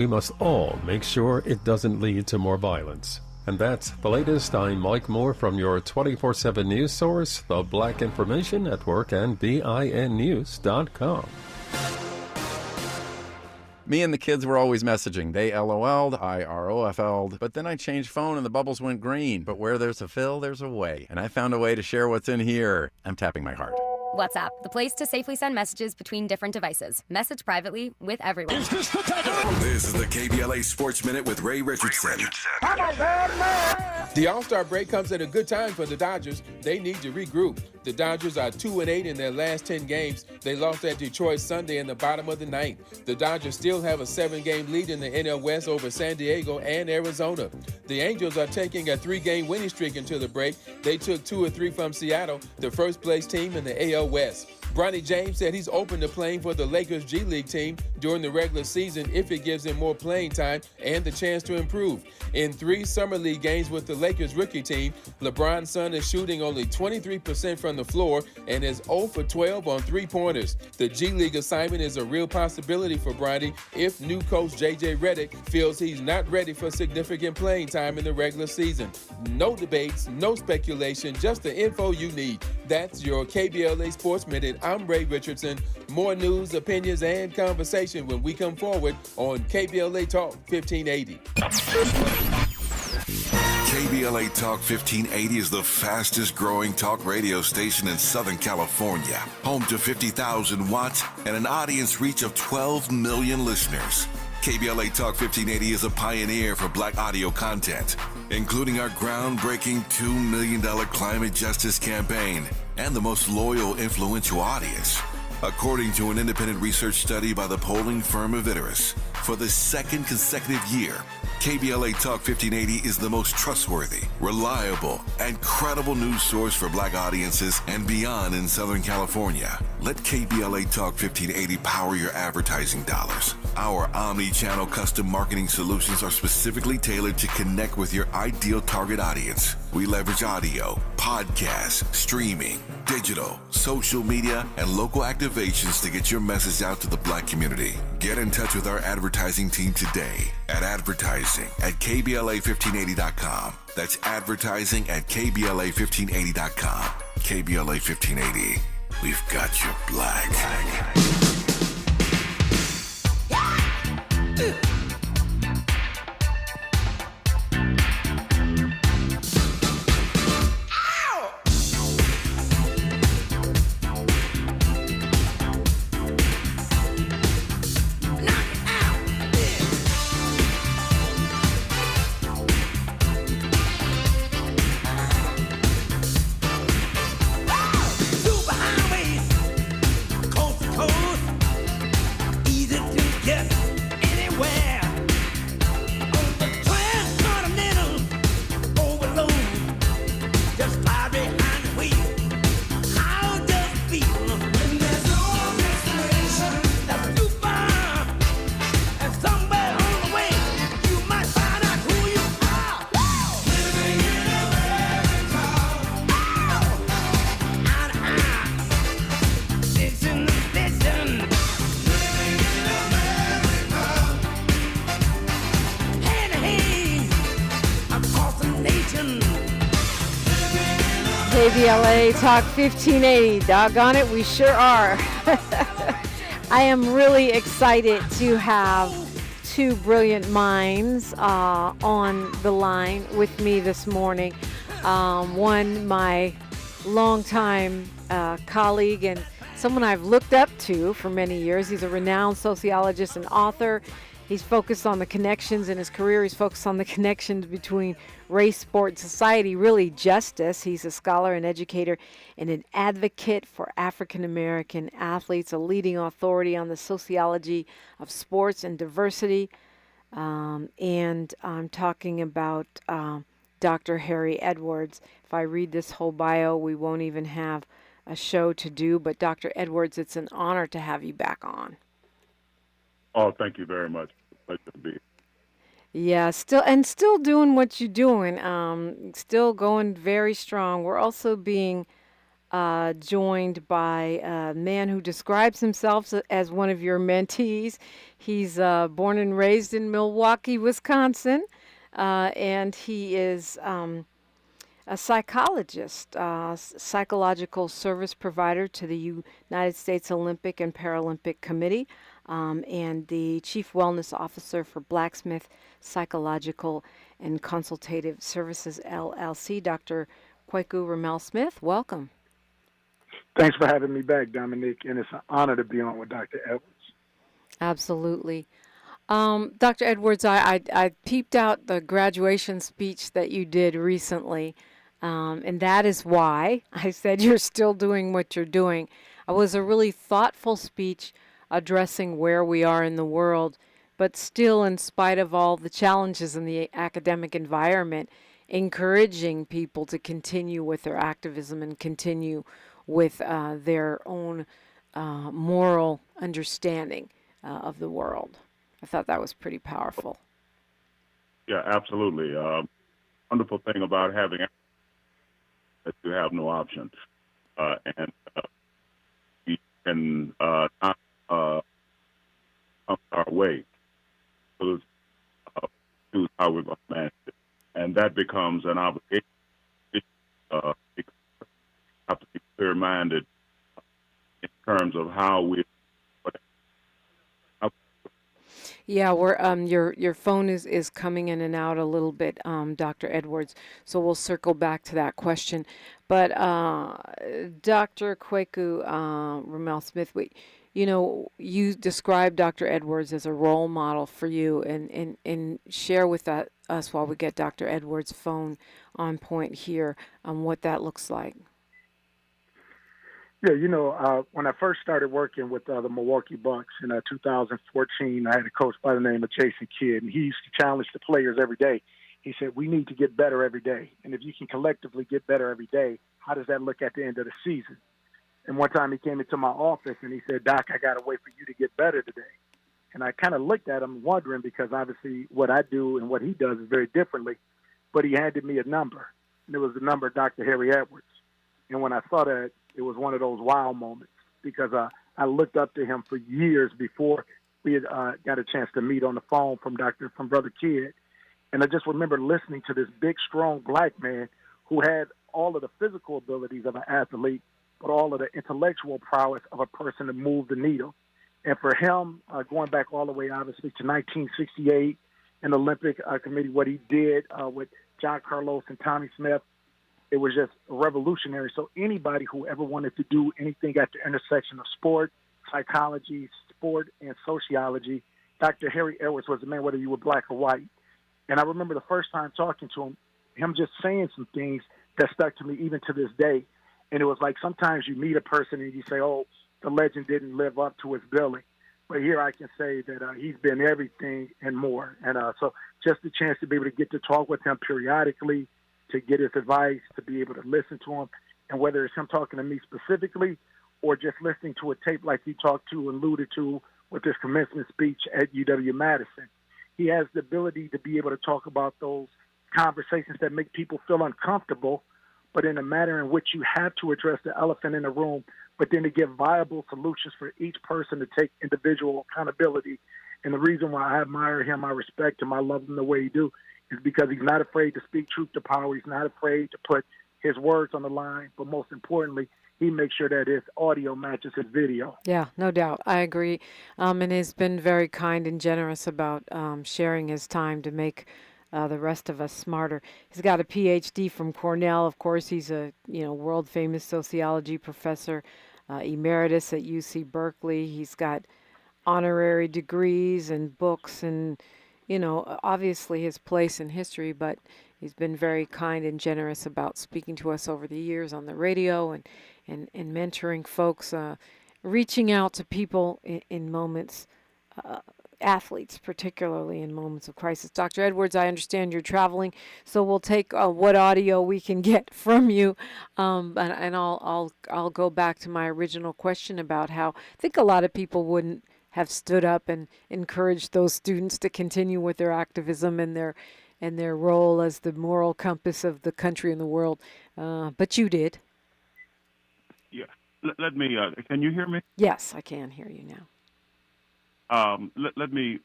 We must all make sure it doesn't lead to more violence. And that's the latest. I'm Mike Moore from your 24/7 news source, the Black Information Network, and BINnews.com. Me and the kids were always messaging. They LOL'd, I ROFL'd, but then I changed phone and the bubbles went green. But where there's a fill, there's a way. And I found a way to share what's in here. I'm tapping my heart. WhatsApp, the place to safely send messages between different devices. Message privately with everyone. This is the KBLA Sports Minute with Ray Richardson. The All-Star break comes at a good time for the Dodgers. They need to regroup. The Dodgers are 2-8 in their last 10 games. They lost at Detroit Sunday in the bottom of the ninth. The Dodgers still have a 7-game lead in the NL West over San Diego and Arizona. The Angels are taking a 3-game winning streak into the break. They took 2 or 3 from Seattle, the first-place team in the AL West. Bronny James said he's open to playing for the Lakers G League team during the regular season if it gives him more playing time and the chance to improve. In 3 Summer League games with the Lakers rookie team, LeBron's son is shooting only 23% from the floor and is 0 for 12 on 3-pointers. The G League assignment is a real possibility for Bronny if new coach J.J. Redick feels he's not ready for significant playing time in the regular season. No debates, no speculation, just the info you need. That's your KBLA Sports Minute. I'm Ray Richardson. More news, opinions, and conversation when we come forward on KBLA Talk 1580. KBLA Talk 1580 is the fastest growing talk radio station in Southern California. Home to 50,000 watts and an audience reach of 12 million listeners. KBLA Talk 1580 is a pioneer for Black audio content, including our groundbreaking $2 million climate justice campaign and the most loyal, influential audience. According to an independent research study by the polling firm Emeritus, for the second consecutive year, KBLA Talk 1580 is the most trustworthy, reliable, and credible news source for Black audiences and beyond in Southern California. Let KBLA Talk 1580 power your advertising dollars. Our omni-channel custom marketing solutions are specifically tailored to connect with your ideal target audience. We leverage audio, podcasts, streaming, digital, social media, and local activations to get your message out to the Black community. Get in touch with our advertising team today at advertising@KBLA1580.com. That's advertising at KBLA1580.com. KBLA 1580. We've got your Black. KBLA Talk 1580. Doggone it, we sure are. I am really excited to have 2 brilliant minds on the line with me this morning. One, my longtime colleague and someone I've looked up to for many years. He's a renowned sociologist and author. He's focused on the connections in his career. He's focused on the connections between race, sport, society, really justice. He's a scholar and educator and an advocate for African-American athletes, a leading authority on the sociology of sports and diversity. And I'm talking about Dr. Harry Edwards. If I read this whole bio, we won't even have a show to do. But Dr. Edwards, it's an honor to have you back on. Oh, thank you very much. Pleasure to be here. Yeah, still doing what you're doing. Still going very strong. We're also being joined by a man who describes himself as one of your mentees. He's born and raised in Milwaukee, Wisconsin, and he is a psychologist, psychological service provider to the United States Olympic and Paralympic Committee, and the chief wellness officer for Blaquesmith Psychological and Consultative Services, LLC. Dr. Kweku Ramel Smith, welcome. Thanks for having me back, Dominique, and it's an honor to be on with Dr. Edwards. Absolutely. Dr. Edwards, I peeped out the graduation speech that you did recently, and that is why I said you're still doing what you're doing. It was a really thoughtful speech addressing where we are in the world, but still, in spite of all the challenges in the academic environment, encouraging people to continue with their activism and continue with their own moral understanding of the world. I thought that was pretty powerful. Yeah, absolutely. Wonderful thing about having that you have no option, and we can not come our way. So choose how we're going to manage it, and that becomes an obligation. Because we have to be clear-minded in terms of how we. Yeah, we're your phone is coming in and out a little bit, Dr. Edwards. So we'll circle back to that question. But Dr. Kweku Ramel Smith, you described Dr. Edwards as a role model for you, and share with us while we get Dr. Edwards' phone on point here what that looks like. Yeah, when I first started working with the Milwaukee Bucks in 2014, I had a coach by the name of Jason Kidd, and he used to challenge the players every day. He said, we need to get better every day. And if you can collectively get better every day, how does that look at the end of the season? And one time he came into my office and he said, Doc, I got to wait for you to get better today. And I kind of looked at him wondering, because obviously what I do and what he does is very differently. But he handed me a number, and it was the number of Dr. Harry Edwards. And when I saw that, it was one of those wow moments, because I looked up to him for years before we had got a chance to meet on the phone from Brother Kidd. And I just remember listening to this big, strong black man who had all of the physical abilities of an athlete, but all of the intellectual prowess of a person to move the needle. And for him, going back all the way, obviously, to 1968, in the Olympic Committee, what he did with John Carlos and Tommy Smith, it was just revolutionary. So anybody who ever wanted to do anything at the intersection of sport, psychology, sport, and sociology, Dr. Harry Edwards was the man, whether you were black or white. And I remember the first time talking to him just saying some things that stuck to me even to this day. And it was like sometimes you meet a person and you say, oh, the legend didn't live up to his billing. But here I can say that he's been everything and more. And so just the chance to be able to get to talk with him periodically, to get his advice, to be able to listen to him, and whether it's him talking to me specifically or just listening to a tape like he talked to and alluded to with his commencement speech at UW-Madison. He has the ability to be able to talk about those conversations that make people feel uncomfortable, but in a manner in which you have to address the elephant in the room, but then to give viable solutions for each person to take individual accountability. And the reason why I admire him, I respect him, I love him the way he do, is because he's not afraid to speak truth to power. He's not afraid to put his words on the line, but most importantly, he makes sure that his audio matches his video. Yeah, no doubt. I agree. And he's been very kind and generous about sharing his time to make the rest of us smarter. He's got a PhD from Cornell. Of course, he's a world-famous sociology professor, emeritus at UC Berkeley. He's got honorary degrees and books and obviously his place in history, but he's been very kind and generous about speaking to us over the years on the radio and mentoring folks, reaching out to people in moments, athletes particularly in moments of crisis. Dr. Edwards, I understand you're traveling, so we'll take what audio we can get from you, and I'll go back to my original question about how I think a lot of people wouldn't have stood up and encouraged those students to continue with their activism and their role as the moral compass of the country and the world. But you did. Yeah. Let me. Can you hear me? Yes, I can hear you now. Let me.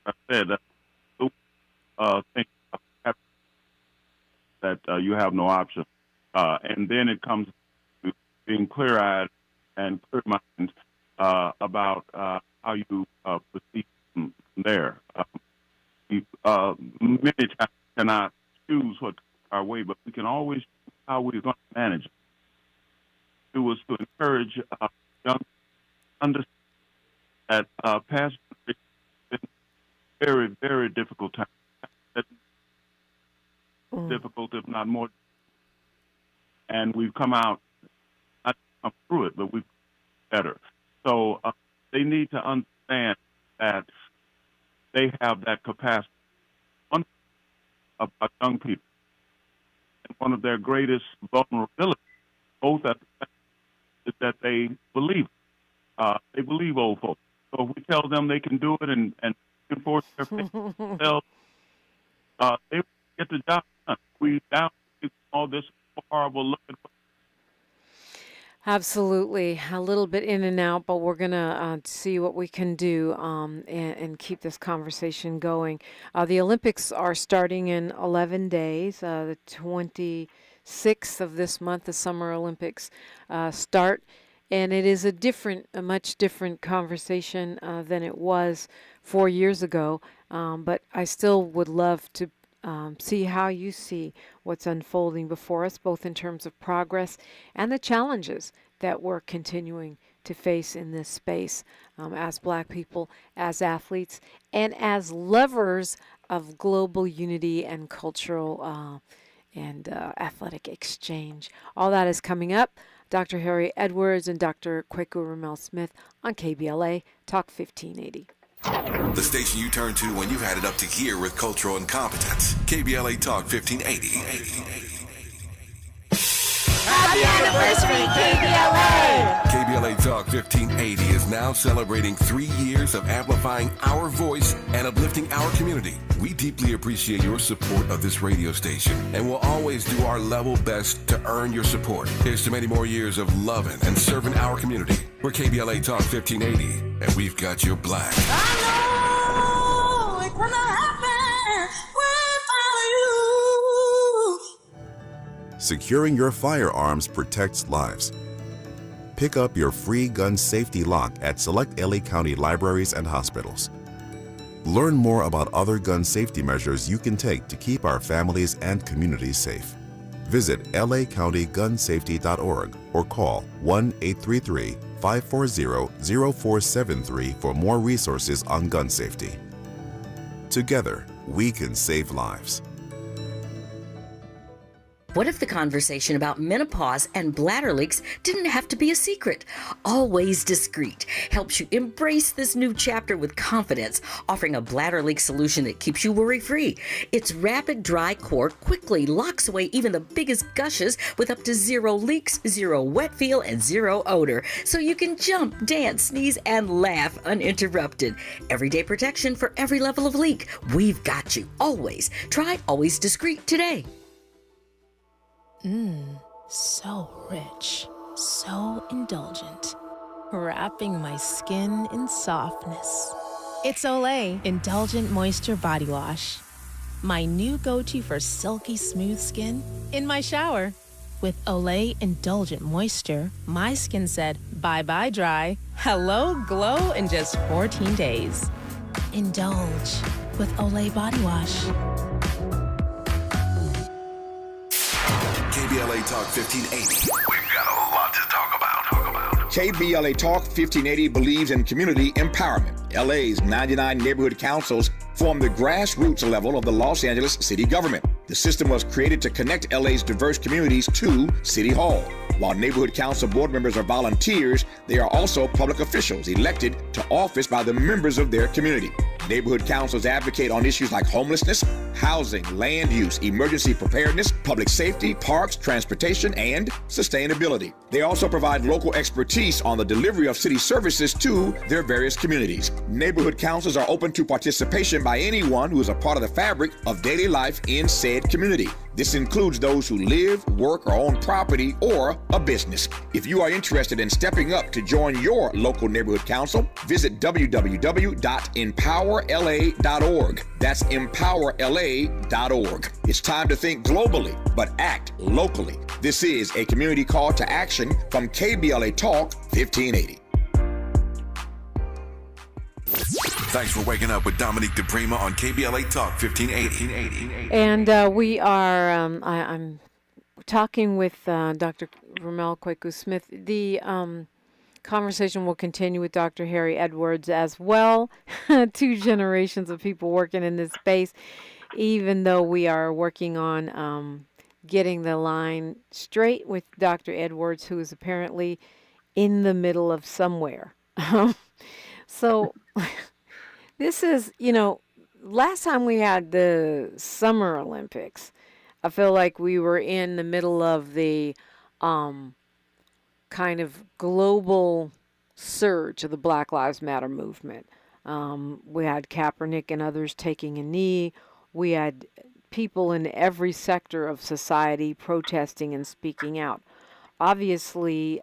I said think that you have no option, and then it comes to being clear-eyed and clear-minded about how you proceed from there. Many times we cannot choose what our way, but we can always choose how we're going to manage it. It was to encourage young understand that past been very, very difficult times. Difficult, if not more. And we've come out, not come through it, but we've better. So they need to understand that they have that capacity. One about young people, and one of their greatest vulnerabilities, both at the time, is that they believe. They believe old folks. So if we tell them they can do it and enforce their faith themselves, they get the job done. We down all this horrible looking. Absolutely. A little bit in and out, but we're going to see what we can do and keep this conversation going. The Olympics are starting in 11 days. The 26th of this month, the Summer Olympics start. And it is a much different conversation than it was 4 years ago. But I still would love to see how you see what's unfolding before us, both in terms of progress and the challenges that we're continuing to face in this space as Black people, as athletes, and as lovers of global unity and cultural and athletic exchange. All that is coming up. Dr. Harry Edwards and Dr. Kweku Ramel Smith on KBLA Talk 1580. The station you turn to when you've had it up to here with cultural incompetence. KBLA Talk 1580. Happy anniversary, KBLA! KBLA Talk 1580 is now celebrating 3 years of amplifying our voice and uplifting our community. We deeply appreciate your support of this radio station and will always do our level best to earn your support. Here's to many more years of loving and serving our community. We're KBLA Talk 1580, and we've got your black. I know it's gonna happen without you. Securing your firearms protects lives. Pick up your free gun safety lock at select LA County libraries and hospitals. Learn more about other gun safety measures you can take to keep our families and communities safe. Visit lacountygunsafety.org or call 1-833-540-0473 for more resources on gun safety. Together, we can save lives. What if the conversation about menopause and bladder leaks didn't have to be a secret? Always Discreet helps you embrace this new chapter with confidence, offering a bladder leak solution that keeps you worry-free. Its rapid dry core quickly locks away even the biggest gushes with up to 0 leaks, 0 wet feel, and 0 odor, so you can jump, dance, sneeze, and laugh uninterrupted. Everyday protection for every level of leak. We've got you, always. Try Always Discreet today. So rich, so indulgent, wrapping my skin in softness. It's Olay Indulgent Moisture Body Wash. My new go-to for silky smooth skin in my shower. With Olay Indulgent Moisture, my skin said bye-bye dry, hello glow in just 14 days. Indulge with Olay Body Wash. KBLA Talk 1580. We've got a lot to talk about. KBLA Talk 1580 believes in community empowerment. LA's 99 neighborhood councils form the grassroots level of the Los Angeles city government. The system was created to connect LA's diverse communities to City Hall. While neighborhood council board members are volunteers, they are also public officials elected to office by the members of their community. Neighborhood councils advocate on issues like homelessness, housing, land use, emergency preparedness, public safety, parks, transportation, and sustainability. They also provide local expertise on the delivery of city services to their various communities. Neighborhood councils are open to participation by anyone who is a part of the fabric of daily life in said community. This includes those who live, work, or own property or a business. If you are interested in stepping up to join your local neighborhood council, visit www.empowerla.org. That's empowerla.org. It's time to think globally, but act locally. This is a community call to action from KBLA Talk 1580. Thanks for waking up with Dominique DiPrima on KBLA Talk 1580. And we are, I'm talking with Dr. Ramel Kweku Smith. The conversation will continue with Dr. Harry Edwards as well. 2 generations of people working in this space, even though we are working on getting the line straight with Dr. Edwards, who is apparently in the middle of somewhere. So this is, last time we had the Summer Olympics, I feel like we were in the middle of the kind of global surge of the Black Lives Matter movement. We had Kaepernick and others taking a knee. We had people in every sector of society protesting and speaking out. Obviously,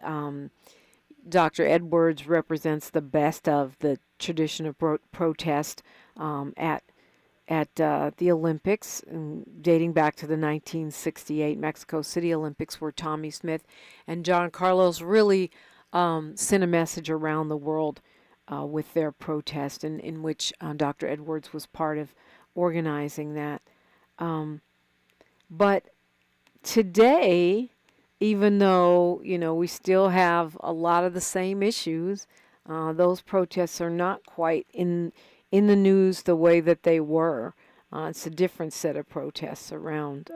Dr. Edwards represents the best of the tradition of protest at the Olympics, dating back to the 1968 Mexico City Olympics, where Tommy Smith and John Carlos really sent a message around the world with their protest, in which Dr. Edwards was part of organizing that. But today, even though, we still have a lot of the same issues, those protests are not quite in the news the way that they were. It's a different set of protests around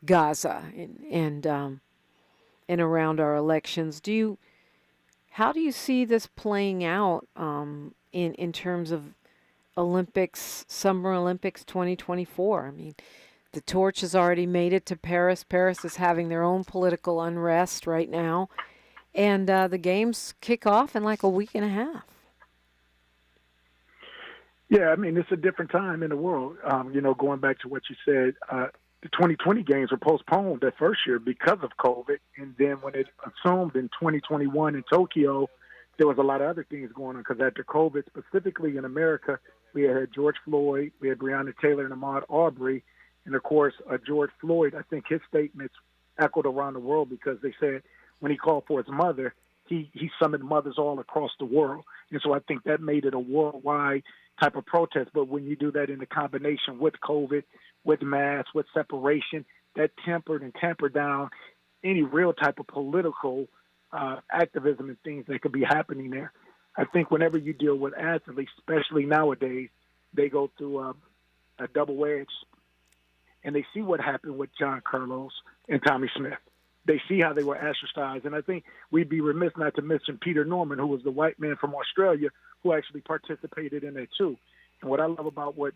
Gaza and around our elections. How do you see this playing out in terms of Olympics, Summer Olympics 2024? I mean, the torch has already made it to Paris. Paris is having their own political unrest right now. And the games kick off in like a week and a half. Yeah, I mean, it's a different time in the world. Going back to what you said, the 2020 games were postponed that first year because of COVID. And then when it assumed in 2021 in Tokyo, there was a lot of other things going on because after COVID, specifically in America, we had George Floyd, we had Breonna Taylor and Ahmaud Arbery. And, of course, George Floyd, I think his statements echoed around the world because they said when he called for his mother, he summoned mothers all across the world. And so I think that made it a worldwide type of protest. But when you do that in the combination with COVID, with masks, with separation, that tempered and tampered down any real type of political activism and things that could be happening there. I think whenever you deal with athletes, especially nowadays, they go through a double edge. And they see what happened with John Carlos and Tommy Smith. They see how they were ostracized. And I think we'd be remiss not to mention Peter Norman, who was the white man from Australia who actually participated in it too. And what I love about what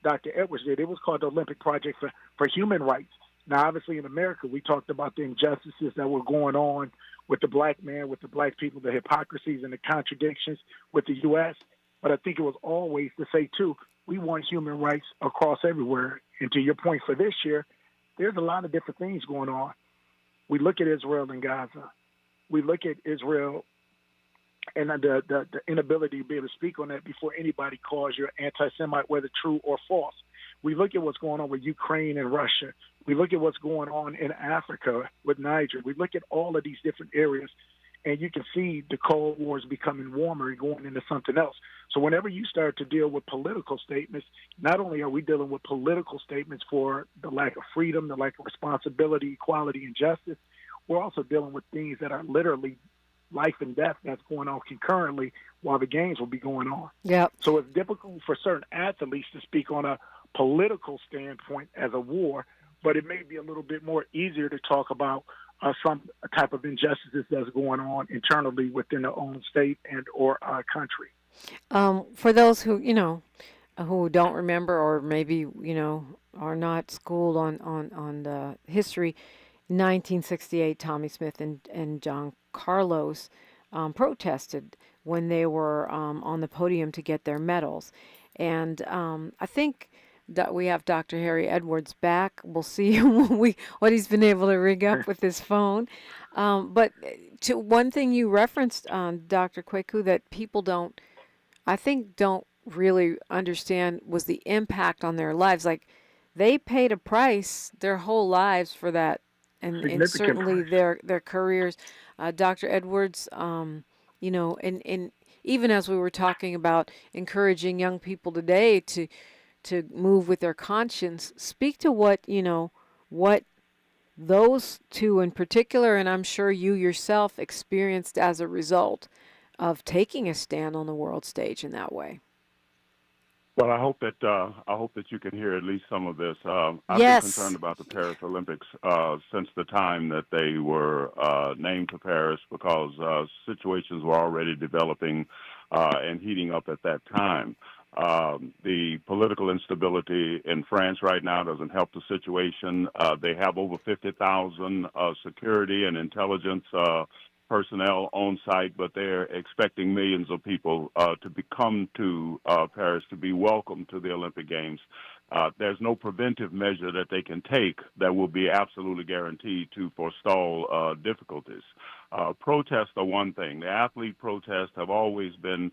Dr. Edwards did, it was called the Olympic Project for Human Rights. Now, obviously in America, we talked about the injustices that were going on with the black man, with the black people, the hypocrisies and the contradictions with the U.S. But I think it was always to say, too, we want human rights across everywhere. And to your point for this year, there's a lot of different things going on. We look at Israel and Gaza. We look at Israel and the inability to be able to speak on that before anybody calls you anti-Semite, whether true or false. We look at what's going on with Ukraine and Russia. We look at what's going on in Africa with Niger. We look at all of these different areas, and you can see the Cold War is becoming warmer and going into something else. So whenever you start to deal with political statements, not only are we dealing with political statements for the lack of freedom, the lack of responsibility, equality, and justice, we're also dealing with things that are literally life and death that's going on concurrently while the games will be going on. Yep. So it's difficult for certain athletes to speak on a political standpoint as a war, but it may be a little bit more easier to talk about some type of injustices that's going on internally within their own state and or country. For those who, who don't remember or maybe, are not schooled on the history, 1968, Tommy Smith and John Carlos protested when they were on the podium to get their medals. And I think We have Dr. Harry Edwards back. We'll see what he's been able to rig up with his phone. But to one thing you referenced, Dr. Kweku, that people don't really understand was the impact on their lives. Like, they paid a price their whole lives for that, and certainly price. their careers. Dr. Edwards, and even as we were talking about encouraging young people today to move with their conscience, speak to what those two in particular, and I'm sure you yourself experienced as a result of taking a stand on the world stage in that way. Well, I hope that you can hear at least some of this. I've been Yes. concerned about the Paris Olympics since the time that they were named to Paris, because situations were already developing and heating up at that time. The political instability in France right now doesn't help the situation. They have over 50,000 security and intelligence personnel on site, but they're expecting millions of people to come to Paris to be welcomed to the Olympic Games. There's no preventive measure that they can take that will be absolutely guaranteed to forestall difficulties. Protests are one thing. The athlete protests have always been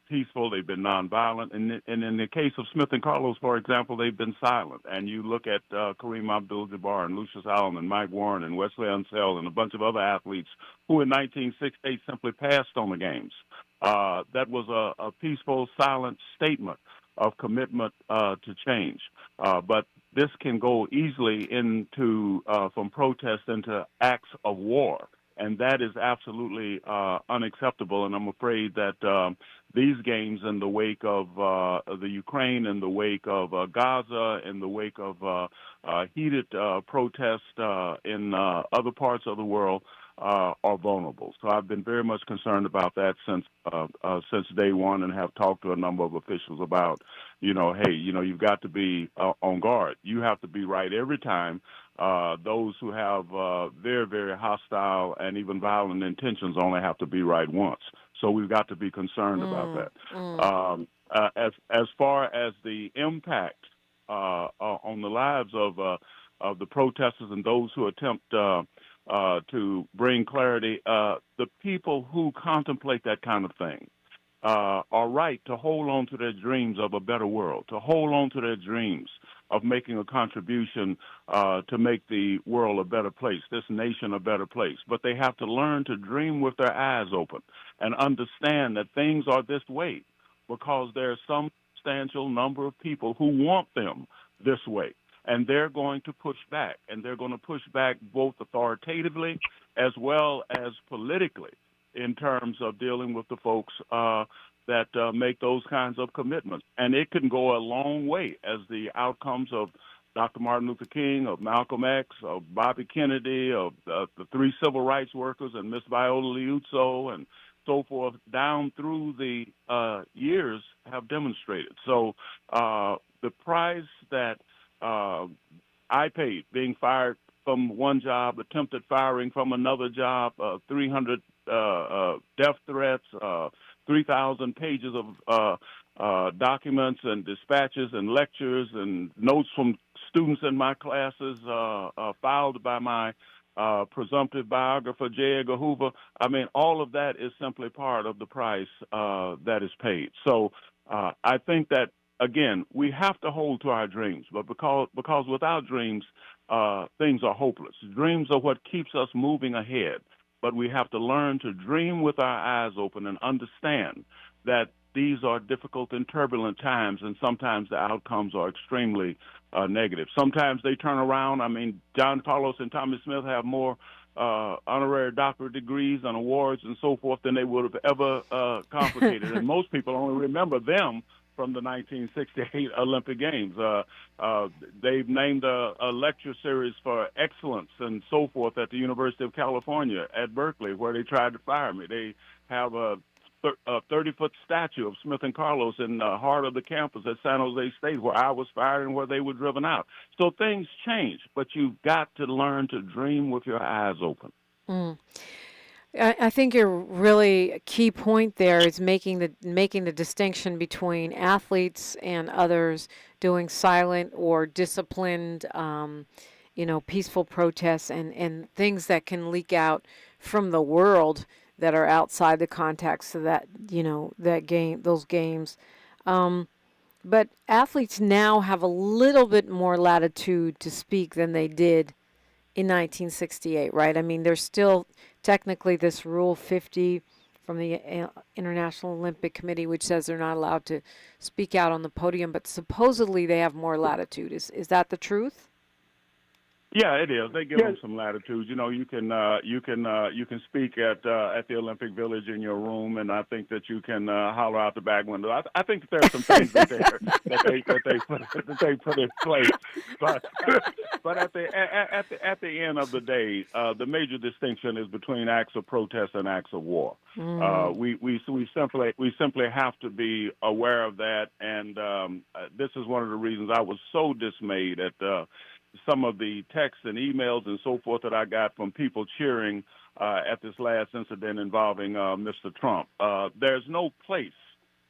peaceful. They've been nonviolent. And in the case of Smith and Carlos, for example, they've been silent. And you look at Kareem Abdul-Jabbar and Lucius Allen and Mike Warren and Wesley Unseld and a bunch of other athletes who in 1968 simply passed on the games. That was a peaceful, silent statement of commitment to change. But this can go easily into from protest into acts of war. And that is absolutely unacceptable. And I'm afraid that these games, in the wake of the Ukraine, in the wake of Gaza, in the wake of heated protests in other parts of the world, are vulnerable. So I've been very much concerned about that since day one, and have talked to a number of officials about, hey, you've got to be on guard. You have to be right every time. Those who have very, very hostile and even violent intentions only have to be right once. So we've got to be concerned about that. As far as the impact on the lives of the protesters and those who attempt to bring clarity, the people who contemplate that kind of thing are right to hold on to their dreams of a better world, to hold on to their dreams of making a contribution to make the world a better place, this nation a better place. But they have to learn to dream with their eyes open and understand that things are this way because there's some substantial number of people who want them this way. And they're going to push back, and they're going to push back both authoritatively as well as politically in terms of dealing with the folks that make those kinds of commitments. And it can go a long way as the outcomes of Dr. Martin Luther King, of Malcolm X, of Bobby Kennedy, of the three civil rights workers and Miss Viola Liuzzo and so forth, down through the years have demonstrated. So the price that I paid, being fired from one job, attempted firing from another job, 300 death threats, 3,000 pages of documents and dispatches and lectures and notes from students in my classes filed by my presumptive biographer, J. Edgar Hoover. I mean, all of that is simply part of the price that is paid. So I think that, again, we have to hold to our dreams, but because without dreams, things are hopeless. Dreams are what keeps us moving ahead, but we have to learn to dream with our eyes open and understand that these are difficult and turbulent times, and sometimes the outcomes are extremely negative. Sometimes they turn around. I mean, John Carlos and Tommy Smith have more honorary doctorate degrees and awards and so forth than they would have ever complicated, and most people only remember them from the 1968 Olympic Games. They've named a lecture series for excellence and so forth at the University of California at Berkeley, where they tried to fire me. They have a 30-foot statue of Smith and Carlos in the heart of the campus at San Jose State, where I was fired and where they were driven out. So things change, but you've got to learn to dream with your eyes open. I think your really key point there is making the distinction between athletes and others doing silent or disciplined, peaceful protests and things that can leak out from the world that are outside the context of those games. But athletes now have a little bit more latitude to speak than they did in 1968, right? I mean, there's still technically this Rule 50 from the International Olympic Committee, which says they're not allowed to speak out on the podium, but supposedly they have more latitude. Is that the truth? Yeah, it is. They give them some latitude. You can speak at the Olympic Village in your room, and I think that you can holler out the back window. I think that there's some things that they put in place, but at the end of the day, the major distinction is between acts of protest and acts of war. We simply have to be aware of that, and this is one of the reasons I was so dismayed at some of the texts and emails and so forth that I got from people cheering at this last incident involving Mr. Trump. There's no place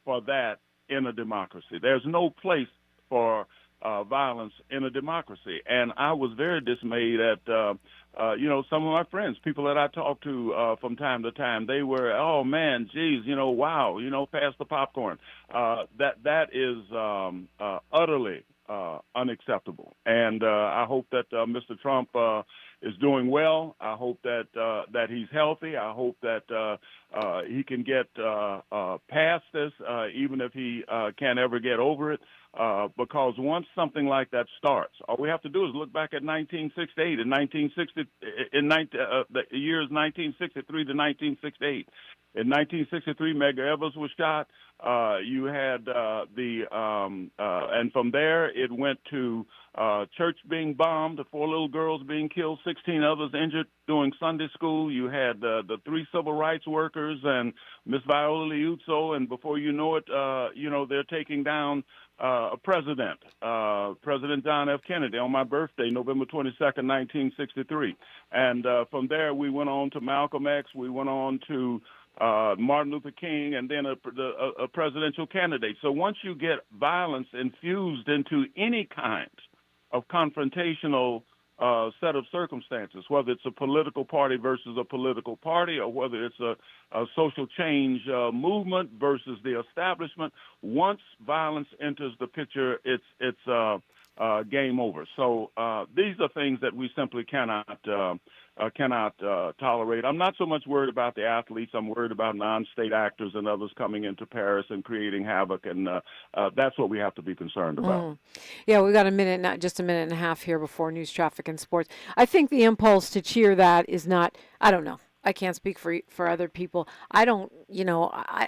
for that in a democracy. There's no place for violence in a democracy. And I was very dismayed at, some of my friends, people that I talk to from time to time. They were, oh, man, geez, wow, pass the popcorn. That is utterly unacceptable. And I hope that Mr. Trump is doing well. I hope that he's healthy. I hope that he can get past this, even if he can't ever get over it. Because once something like that starts, all we have to do is look back at 1968 and the years 1963 to 1968. In 1963, Medgar Evers was shot. You had and from there it went to church being bombed, 4 little girls being killed, 16 others injured during Sunday school. You had the 3 civil rights workers and Miss Viola Liuzzo, and before you know it, they're taking down a president, President John F. Kennedy, on my birthday, November 22nd, 1963. And from there, we went on to Malcolm X. We went on to Martin Luther King, and then a presidential candidate. So once you get violence infused into any kind of confrontational set of circumstances, whether it's a political party versus a political party, or whether it's a social change movement versus the establishment, once violence enters the picture, it's game over. So these are things that we simply cannot tolerate. I'm not so much worried about the athletes. I'm worried about non-state actors and others coming into Paris and creating havoc, and that's what we have to be concerned about. Yeah, we've got just a minute and a half here before news, traffic, and sports. I think the impulse to cheer that is not, I don't know. I can't speak for other people. I don't,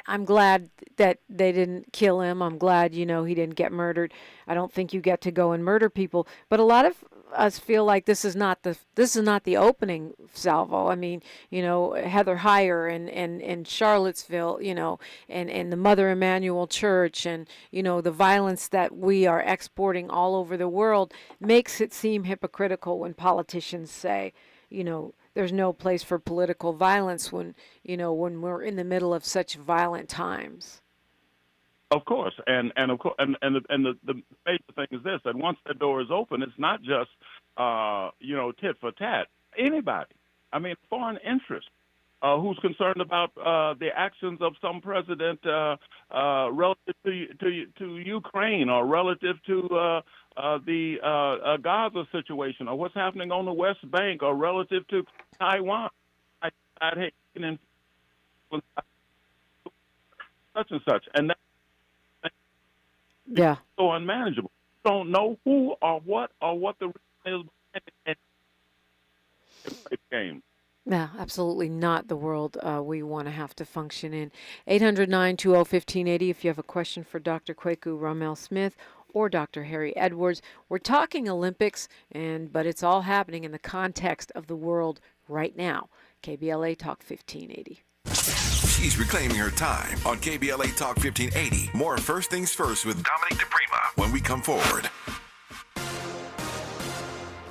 I'm glad that they didn't kill him. I'm glad, he didn't get murdered. I don't think you get to go and murder people. But a lot of us feel like this is not the opening salvo. I mean, Heather Heyer and Charlottesville, and the Mother Emanuel Church, and the violence that we are exporting all over the world makes it seem hypocritical when politicians say, there's no place for political violence when we're in the middle of such violent times. Of course, and the major thing is this: that once the door is open, it's not just tit for tat. Anybody, I mean, foreign interest, who's concerned about the actions of some president relative to Ukraine, or relative to the Gaza situation, or what's happening on the West Bank, or relative to Taiwan. I'd hate such and such, and that. Yeah. So unmanageable. Don't know who or what the reason is game. No, absolutely not the world we want to have to function in. 800-920-1580 if you have a question for Dr. Kweku Ramel Smith or Dr. Harry Edwards. We're talking Olympics, but it's all happening in the context of the world right now. KBLA Talk 1580. She's reclaiming her time on KBLA Talk 1580. More First Things First with Dominique DiPrima when we come forward.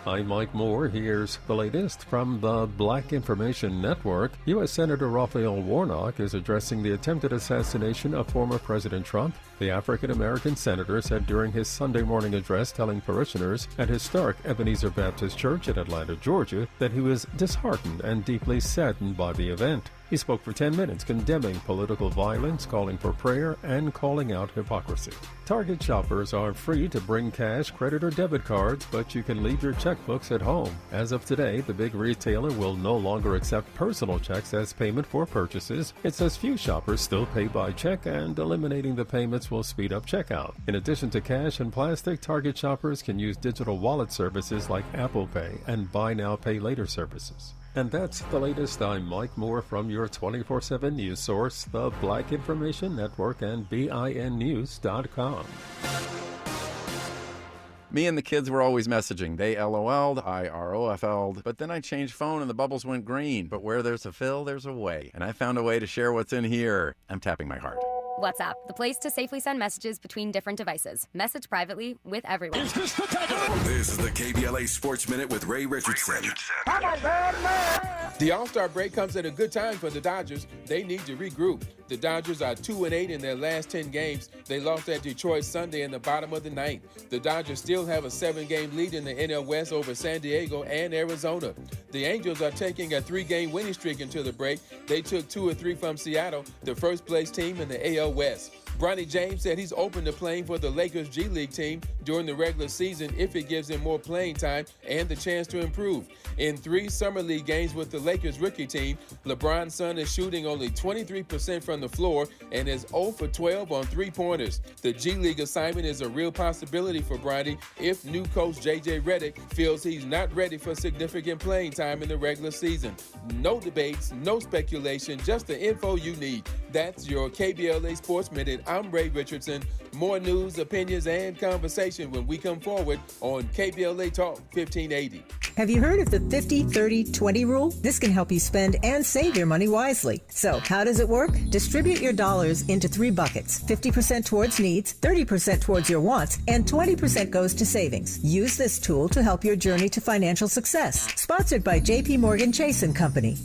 I'm Mike Moore. Here's the latest from the Black Information Network. U.S. Senator Raphael Warnock is addressing the attempted assassination of former President Trump. The African-American senator said during his Sunday morning address telling parishioners at historic Ebenezer Baptist Church in Atlanta, Georgia, that he was disheartened and deeply saddened by the event. He spoke for 10 minutes condemning political violence, calling for prayer, and calling out hypocrisy. Target shoppers are free to bring cash, credit, or debit cards, but you can leave your checkbooks at home. As of today, the big retailer will no longer accept personal checks as payment for purchases. It says few shoppers still pay by check, and eliminating the payments will speed up checkout. In addition to cash and plastic, Target shoppers can use digital wallet services like Apple Pay and Buy Now, Pay Later services. And that's the latest. I'm Mike Moore from your 24/7 news source, the Black Information Network and BINnews.com. Me and the kids were always messaging. They LOL'd, I ROFL'd, but then I changed phone and the bubbles went green. But where there's a fill, there's a way. And I found a way to share what's in here. I'm tapping my heart. WhatsApp, the place to safely send messages between different devices. Message privately with everyone. This is the KBLA Sports Minute with Ray Richardson. The All-Star break comes at a good time for the Dodgers. They need to regroup. The Dodgers are 2-8 in their last 10 games. They lost at Detroit Sunday in the bottom of the ninth. The Dodgers still have a 7-game lead in the NL West over San Diego and Arizona. The Angels are taking a 3-game winning streak into the break. They took 2 or 3 from Seattle, the first-place team in the AL West. Bronny James said he's open to playing for the Lakers G League team during the regular season if it gives him more playing time and the chance to improve. In 3 Summer League games with the Lakers rookie team, LeBron's son is shooting only 23% from the floor and is 0 for 12 on 3-pointers. The G League assignment is a real possibility for Bronny if new coach J.J. Redick feels he's not ready for significant playing time in the regular season. No debates, no speculation, just the info you need. That's your KBLA Sports Minute. I'm Ray Richardson. More news, opinions, and conversation when we come forward on KBLA Talk 1580. Have you heard of the 50-30-20 rule? This can help you spend and save your money wisely. So, how does it work? Distribute your dollars into 3 buckets. 50% towards needs, 30% towards your wants, and 20% goes to savings. Use this tool to help your journey to financial success. Sponsored by J.P. Morgan Chase & Company.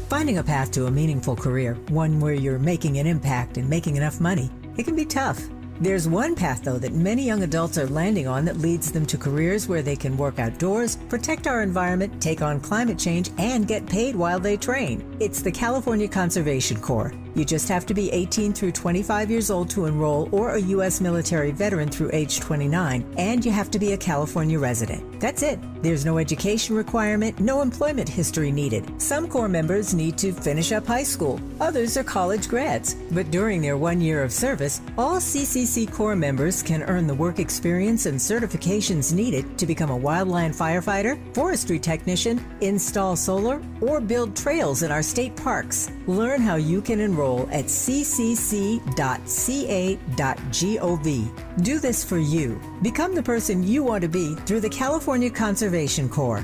Finding a path to a meaningful career, one where you're making an impact and making enough money, it can be tough. There's one path, though, that many young adults are landing on that leads them to careers where they can work outdoors, protect our environment, take on climate change, and get paid while they train. It's the California Conservation Corps. You just have to be 18 through 25 years old to enroll or a U.S. military veteran through age 29, and you have to be a California resident. That's it. There's no education requirement, no employment history needed. Some Corps members need to finish up high school. Others are college grads. But during their 1 year of service, all CCC Corps members can earn the work experience and certifications needed to become a wildland firefighter, forestry technician, install solar, or build trails in our state parks. Learn how you can enroll at ccc.ca.gov. Do this for you. Become the person you want to be through the California Conservation Corps.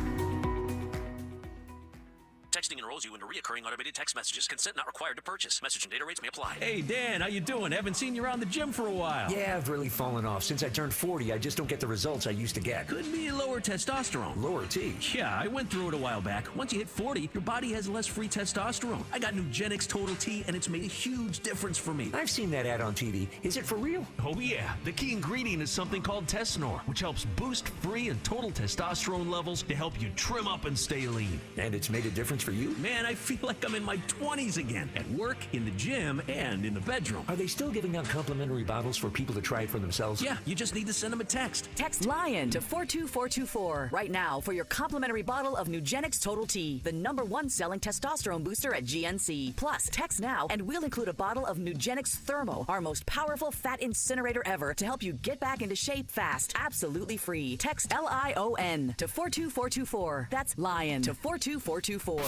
Texting enrolls you into reoccurring automated text messages. Consent not required to purchase. Message and data rates may apply. Hey, Dan, how you doing? Haven't seen you around the gym for a while. Yeah, I've really fallen off. Since I turned 40, I just don't get the results I used to get. Could be lower testosterone. Lower T? Yeah, I went through it a while back. Once you hit 40, your body has less free testosterone. I got Nugenix Total T, and it's made a huge difference for me. I've seen that ad on TV. Is it for real? Oh, yeah. The key ingredient is something called Tesnor, which helps boost free and total testosterone levels to help you trim up and stay lean. And it's made a difference for you? Man, I feel like I'm in my 20s again, at work, in the gym, and in the bedroom. Are they still giving out complimentary bottles for people to try it for themselves? Yeah, you just need to send them a text. Text LION to 42424 right now for your complimentary bottle of Nugenix Total T, the #1 selling testosterone booster at GNC. Plus, text now and we'll include a bottle of Nugenix Thermo, our most powerful fat incinerator ever, to help you get back into shape fast, absolutely free. Text LION to 42424. That's LION to 42424.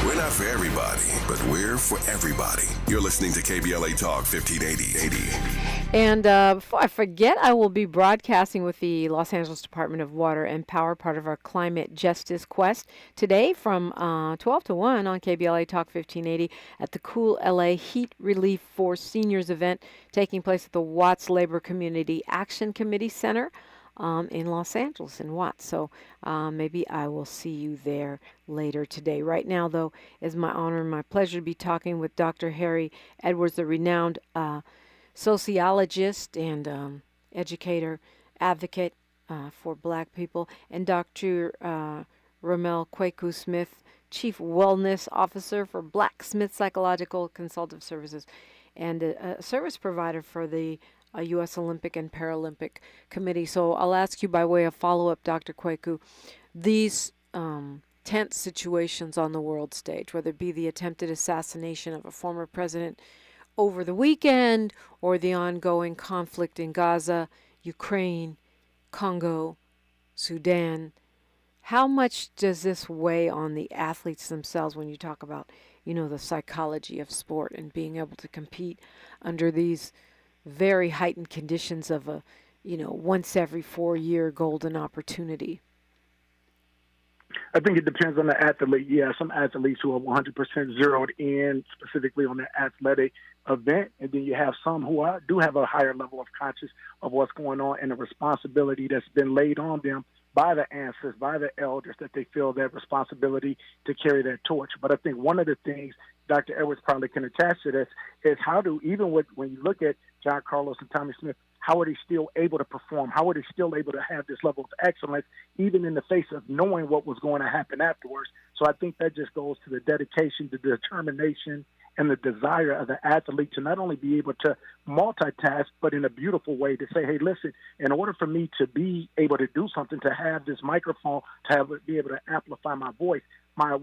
We're not for everybody, but we're for everybody. You're listening to KBLA Talk 1580. And before I forget, I will be broadcasting with the Los Angeles Department of Water and Power, part of our Climate Justice Quest, today from 12 to 1 on KBLA Talk 1580 at the Cool LA Heat Relief for Seniors event taking place at the Watts Labor Community Action Committee Center in Los Angeles in Watts. So maybe I will see you there later today. Right now, though, is my honor and my pleasure to be talking with Dr. Harry Edwards, the renowned sociologist and educator, advocate for Black people, and Dr. Ramel Kweku Smith, Chief Wellness Officer for Blaquesmith Psychological Consultative Services, and a service provider for the U.S. Olympic and Paralympic Committee. So I'll ask you by way of follow-up, Dr. Kweku, these tense situations on the world stage, whether it be the attempted assassination of a former president over the weekend or the ongoing conflict in Gaza, Ukraine, Congo, Sudan, how much does this weigh on the athletes themselves when you talk about, the psychology of sport and being able to compete under these very heightened conditions of a, once every 4-year golden opportunity? I think it depends on the athlete. Yeah, some athletes who are 100% zeroed in specifically on the athletic event, and then you have some who do have a higher level of conscious of what's going on and the responsibility that's been laid on them by the ancestors, by the elders, that they feel that responsibility to carry that torch. But I think one of the things Dr. Edwards probably can attest to this is how do, even when you look at John Carlos and Tommy Smith, how are they still able to perform? How are they still able to have this level of excellence, even in the face of knowing what was going to happen afterwards? So I think that just goes to the dedication, the determination, and the desire of the athlete to not only be able to multitask, but in a beautiful way to say, hey, listen, in order for me to be able to do something, to have this microphone, be able to amplify my voice, my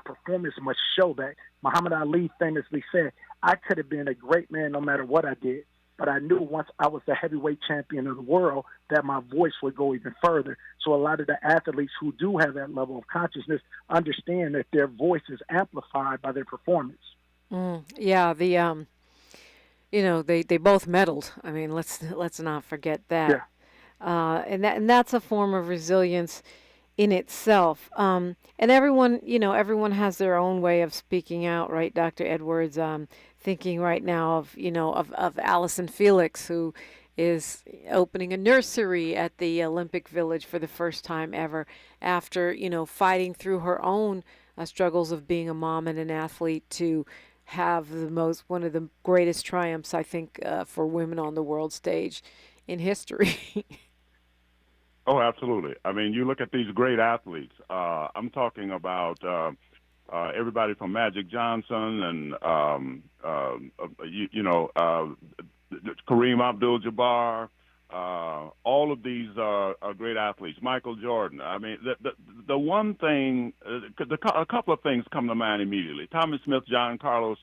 performance must show that. Muhammad Ali famously said, I could have been a great man no matter what I did, but I knew once I was the heavyweight champion of the world that my voice would go even further. So a lot of the athletes who do have that level of consciousness understand that their voice is amplified by their performance. Yeah, they both medaled. I mean, let's not forget that. Yeah. And that's a form of resilience in itself. And everyone has their own way of speaking out, right, Dr. Edwards? Thinking right now of Allison Felix, who is opening a nursery at the Olympic Village for the first time ever after, fighting through her own struggles of being a mom and an athlete to have one of the greatest triumphs, I think, for women on the world stage in history. Oh, absolutely. I mean, you look at these great athletes. I'm talking about everybody from Magic Johnson and Kareem Abdul-Jabbar. All of these are great athletes. Michael Jordan. I mean, the one thing, a couple of things come to mind immediately. Tommy Smith, John Carlos,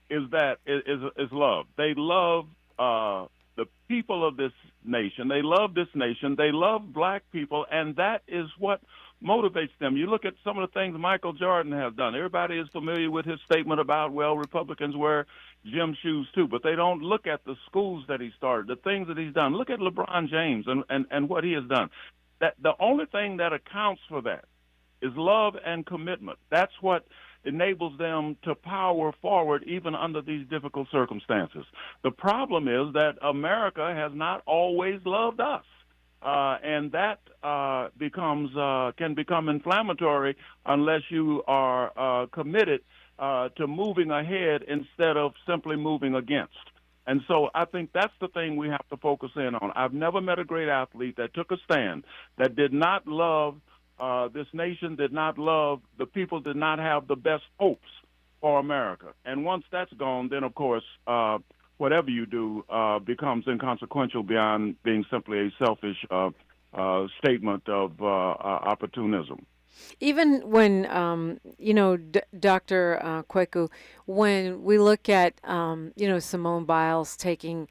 is love. They love the people of this nation. They love this nation. They love Black people, and that is what motivates them. You look at some of the things Michael Jordan has done. Everybody is familiar with his statement about, well, Republicans wear gym shoes too, but they don't look at the schools that he started, the things that he's done. Look at LeBron James and what he has done. That the only thing that accounts for that is love and commitment. That's what enables them to power forward even under these difficult circumstances. The problem is that America has not always loved us. And that can become inflammatory unless you are committed to moving ahead instead of simply moving against. And so I think that's the thing we have to focus in on. I've never met a great athlete that took a stand, that did not love this nation, did not love the people, did not have the best hopes for America. And once that's gone, then, of course, whatever you do becomes inconsequential beyond being simply a selfish statement of opportunism. Even when, Dr. Kweku, when we look at, Simone Biles taking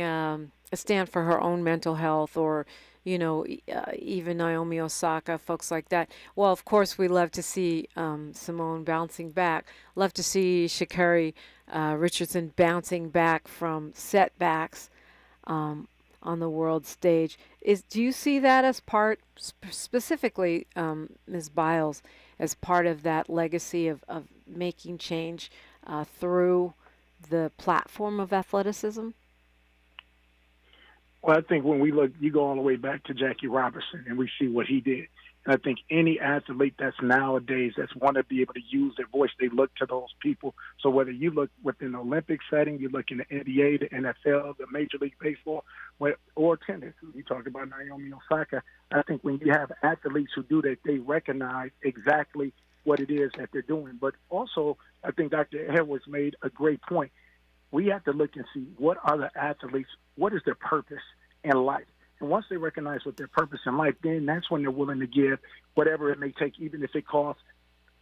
a stand for her own mental health, or, even Naomi Osaka, folks like that. Well, of course, we love to see Simone bouncing back. Love to see Sha'Carri Richardson bouncing back from setbacks on the world stage. Do you see that as part, specifically, Ms. Biles, as part of that legacy of making change through the platform of athleticism? Well, I think when we look, you go all the way back to Jackie Robinson, and we see what he did. And I think any athlete that's nowadays that's want to be able to use their voice, they look to those people. So whether you look within the Olympic setting, you look in the NBA, the NFL, the Major League Baseball, or tennis. We talked about Naomi Osaka. I think when you have athletes who do that, they recognize exactly what it is that they're doing. But also, I think Dr. Edwards made a great point. We have to look and see what are the athletes, what is their purpose in life. And once they recognize what their purpose in life, then that's when they're willing to give whatever it may take, even if it costs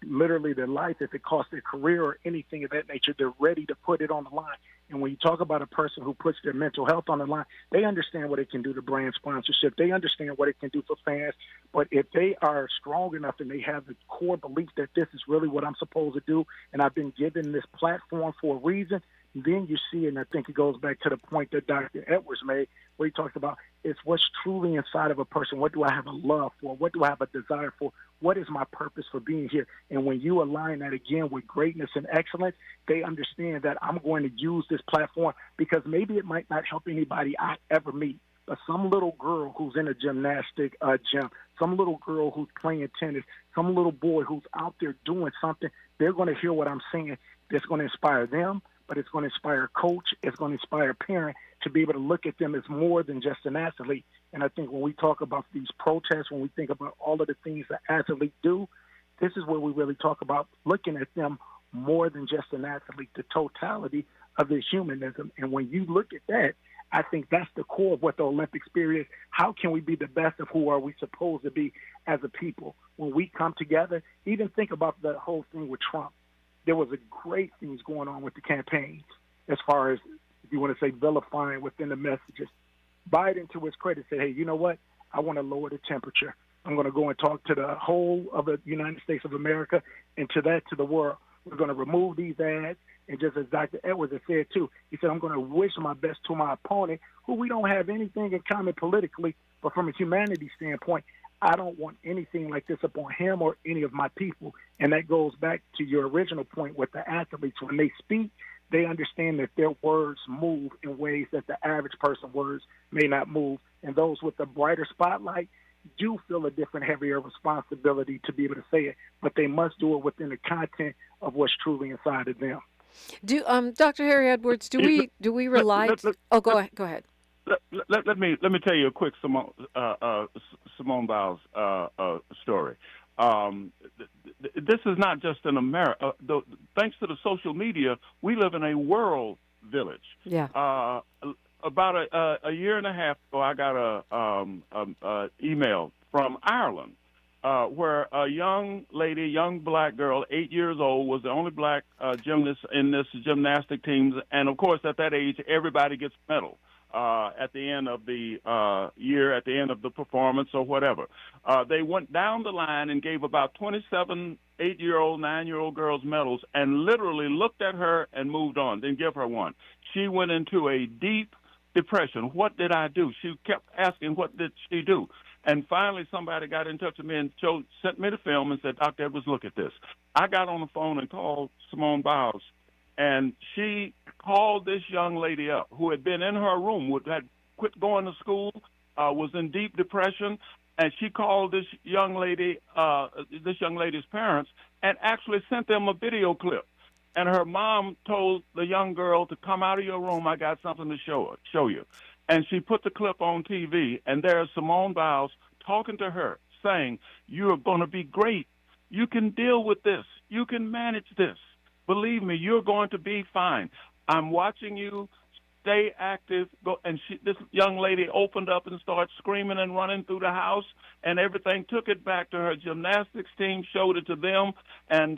literally their life, if it costs their career or anything of that nature, they're ready to put it on the line. And when you talk about a person who puts their mental health on the line, they understand what it can do to brand sponsorship. They understand what it can do for fans. But if they are strong enough and they have the core belief that this is really what I'm supposed to do, and I've been given this platform for a reason, then you see, and I think it goes back to the point that Dr. Edwards made, where he talks about it's what's truly inside of a person. What do I have a love for? What do I have a desire for? What is my purpose for being here? And when you align that again with greatness and excellence, they understand that I'm going to use this platform because maybe it might not help anybody I ever meet, but some little girl who's in a gymnastic gym, some little girl who's playing tennis, some little boy who's out there doing something, they're going to hear what I'm saying that's going to inspire them, but it's going to inspire a coach, it's going to inspire a parent to be able to look at them as more than just an athlete. And I think when we talk about these protests, when we think about all of the things that athletes do, this is where we really talk about looking at them more than just an athlete, the totality of their humanism. And when you look at that, I think that's the core of what the Olympic spirit is. How can we be the best of who are we supposed to be as a people? When we come together, even think about the whole thing with Trump. There was a great things going on with the campaigns as far as, if you want to say, vilifying within the messages. Biden, to his credit, said, hey, you know what? I want to lower the temperature. I'm going to go and talk to the whole of the United States of America and to the world. We're going to remove these ads. And just as Dr. Edwards has said, too, he said, I'm going to wish my best to my opponent, who we don't have anything in common politically, but from a humanity standpoint, I don't want anything like this upon him or any of my people. And that goes back to your original point with the athletes. When they speak, they understand that their words move in ways that the average person's words may not move. And those with the brighter spotlight do feel a different, heavier responsibility to be able to say it, but they must do it within the content of what's truly inside of them. Do Dr. Harry Edwards, do we rely? Go ahead. Let me tell you a quick Simone Biles story. This is not just in America. Thanks to the social media, we live in a world village. Yeah. About a year and a half ago, I got a email from Ireland where a young lady, young black girl, 8 years old, was the only black gymnast in this gymnastic team. And, of course, at that age, everybody gets a medal at the end of the year, at the end of the performance or whatever. They went down the line and gave about 27 8-year-old, 9-year-old girls medals and literally looked at her and moved on, didn't give her one. She went into a deep depression. What did I do? She kept asking, what did she do? And finally, somebody got in touch with me and sent me the film and said, Dr. Edwards, look at this. I got on the phone and called Simone Biles, and she called this young lady up who had been in her room, had quit going to school, was in deep depression, and she called this young lady's parents and actually sent them a video clip. And her mom told the young girl to come out of your room. I got something to show you. And she put the clip on TV, and there's Simone Biles talking to her, saying, you're going to be great. You can deal with this. You can manage this. Believe me, you're going to be fine. I'm watching you. Stay active. And this young lady opened up and started screaming and running through the house, and everything took it back to her gymnastics team, showed it to them, and